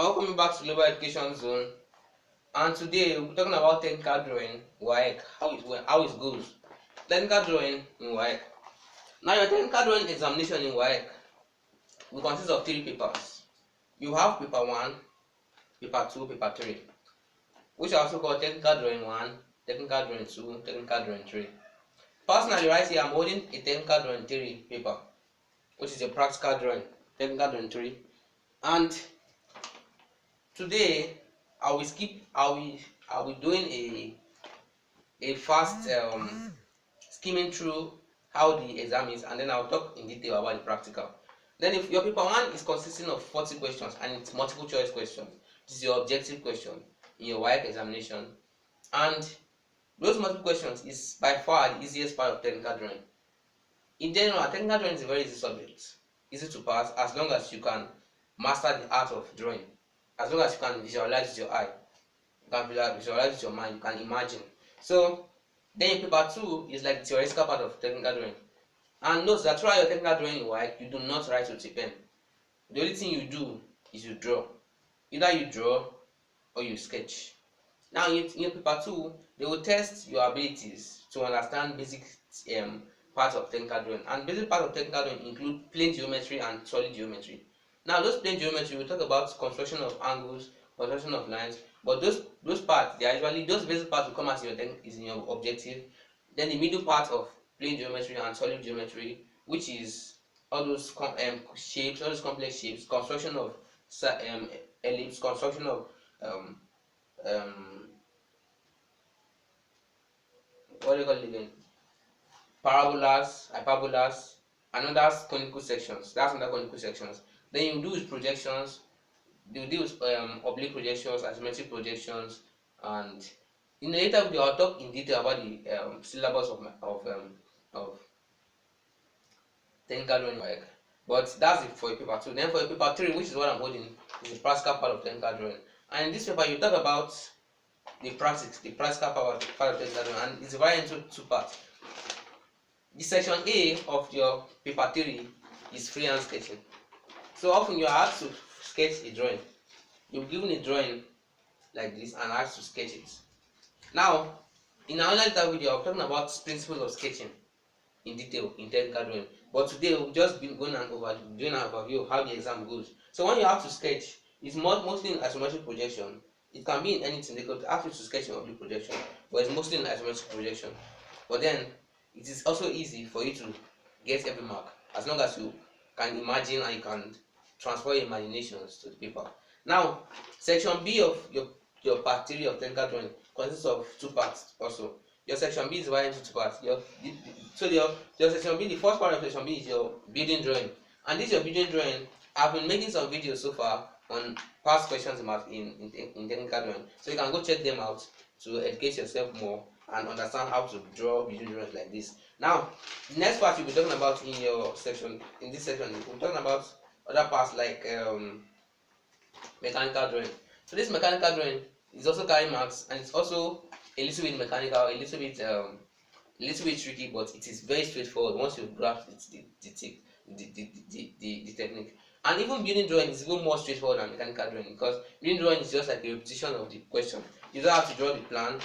Welcome back to Global Education Zone. And today we're talking about technical drawing, WAEC, how it goes. Technical drawing in WAEC. Now your technical drawing examination in WAEC will consist of 3 papers. You have paper 1, paper 2, paper 3, which are also called technical drawing 1, technical drawing 2, technical drawing 3. Personally, right here I'm holding a technical drawing 3 paper, which is a practical drawing, technical drawing 3. And today I'll be doing a fast skimming through how the exam is, and then I'll talk in detail about the practical. Then if your paper 1 is consisting of 40 questions and it's multiple choice questions, this is your objective question in your WAEC examination, and those multiple questions is by far the easiest part of technical drawing. In general, technical drawing is a very easy subject, easy to pass as long as you can master the art of drawing, as long as you can visualize with your eye, you can visualize with your mind, you can imagine. So then paper 2 is like the theoretical part of technical drawing. And note that throughout your technical drawing in WAEC, you do not write with a pen. The only thing you do is you draw. Either you draw or you sketch. Now in paper 2, they will test your abilities to understand basic parts of technical drawing. And basic parts of technical drawing include plane geometry and solid geometry. Now those plane geometry, we'll talk about construction of angles, construction of lines, but those parts, they are usually, those basic parts will come as in your objective. Then the middle part of plane geometry and solid geometry, which is all those shapes, all those complex shapes, construction of ellipse, construction of what do you call it again? Parabolas, hyperbolas, and other conical sections. That's another conical sections. Then you do with projections. You do with oblique projections, asymmetric projections, and in the later video I'll talk in detail about the syllabus of technical drawing work. But that's it for paper 2. Then for paper 3, which is what I'm holding, is the practical part of technical drawing. And in this paper you talk about the practical part of technical drawing, and it's divided into 2 parts. The section A of your paper 3 is freehand sketching. So often you are asked to sketch a drawing. You're given a drawing like this and asked to sketch it. Now, in another video, I'm talking about principles of sketching in detail in technical drawing. But today we'll just be doing an overview of how the exam goes. So when you have to sketch, it's mostly in isometric projection. It can be in anything. They could ask you to sketch in oblique projection, but it's mostly in isometric projection. But then it is also easy for you to get every mark as long as you can imagine and you can transfer your imaginations to the paper. Now, section B of your part 3 of technical drawing consists of 2 parts also. Your section B is divided into 2 parts. Your section B, the first part of section B is your building drawing. And this is your building drawing. I've been making some videos so far on past questions in technical drawing. So you can go check them out to educate yourself more and understand how to draw building drawings like this. Now, the next part you'll be talking about in your section, in this section, we're talking about other parts like mechanical drawing. So this mechanical drawing is also carrying marks, and it's also a little bit mechanical, a little bit tricky, but it is very straightforward once you grasp the technique. And even building drawing is even more straightforward than mechanical drawing, because building drawing is just like a repetition of the question. You don't have to draw the plan.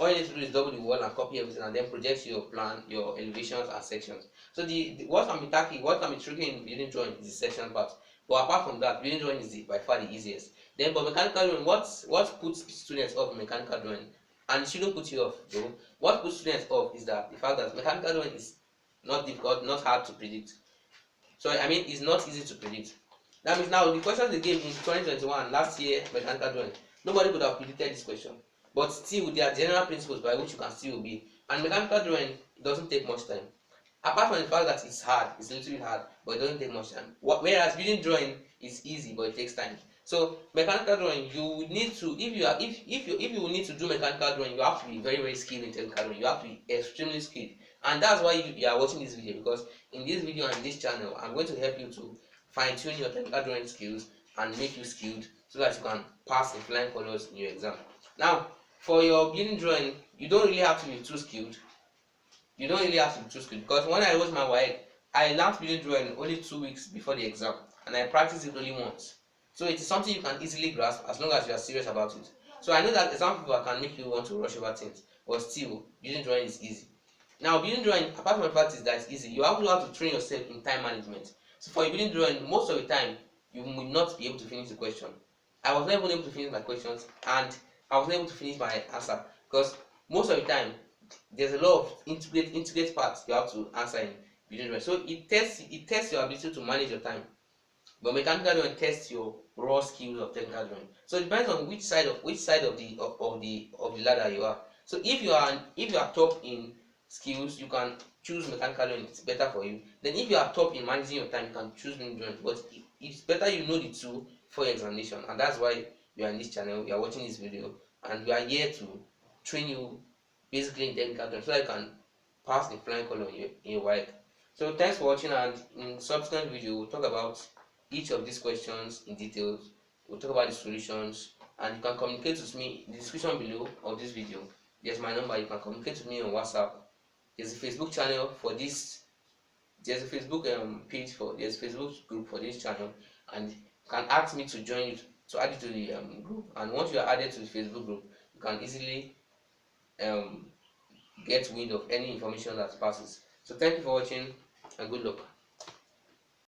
All you need to do is double the wall and copy everything, and then project your plan, your elevations and sections. So what can be tricky in building drawing is the section part. But apart from that, building drawing is by far the easiest. Then for mechanical drawing, what puts students off mechanical drawing, and it shouldn't put you off though, what puts students off is that the fact that mechanical drawing is not difficult, not hard to predict. So I mean, it's not easy to predict. That means now the questions they gave in 2021, last year, mechanical drawing, nobody could have predicted this question. But still, there are general principles by which you can still obey. And mechanical drawing doesn't take much time. Apart from the fact that it's hard, it's a little bit hard, but it doesn't take much time. Whereas building drawing is easy, but it takes time. So mechanical drawing, you need to, if you need to do mechanical drawing, you have to be very, very skilled in technical drawing. You have to be extremely skilled, and that's why you are watching this video, because in this video and this channel, I'm going to help you to fine-tune your technical drawing skills and make you skilled so that you can pass in flying colors in your exam. Now, for your building drawing, you don't really have to be too skilled. Because when I wrote my WAEC, I learned building drawing only 2 weeks before the exam, and I practiced it only once. So it is something you can easily grasp as long as you are serious about it. So I know that exam paper can make you want to rush over things, but still, building drawing is easy. Now, building drawing, apart from the fact is that it's easy, you also have to train yourself in time management. So for a building drawing, most of the time, you will not be able to finish the question. I was not even able to finish my questions, and I was not able to finish my answer because most of the time, there's a lot of integrate parts you have to answer in building drawing. So it tests your ability to manage your time. But mechanical drawing tests your raw skills of technical drawing. So it depends on which side of the ladder you are. So if you are top in skills, you can choose mechanical drawing. It's better for you. Then if you are top in managing your time, you can choose building drawing. But it's better you know the two for your examination, and that's why you are in this channel. You are watching this video, and we are here to train you basically in technical drawing so that you can pass the flying color in your WAEC. So thanks for watching, and in subsequent video we'll talk about each of these questions in details. We'll talk about the solutions, and you can communicate with me in the description below of this video. There's my number. You can communicate with me on WhatsApp. There's a Facebook channel for this. There's a Facebook page for there's a Facebook group for this channel, and you can ask me to join you to add you to the group. And once you are added to the Facebook group, you can easily get wind of any information that passes. So thank you for watching, and good luck.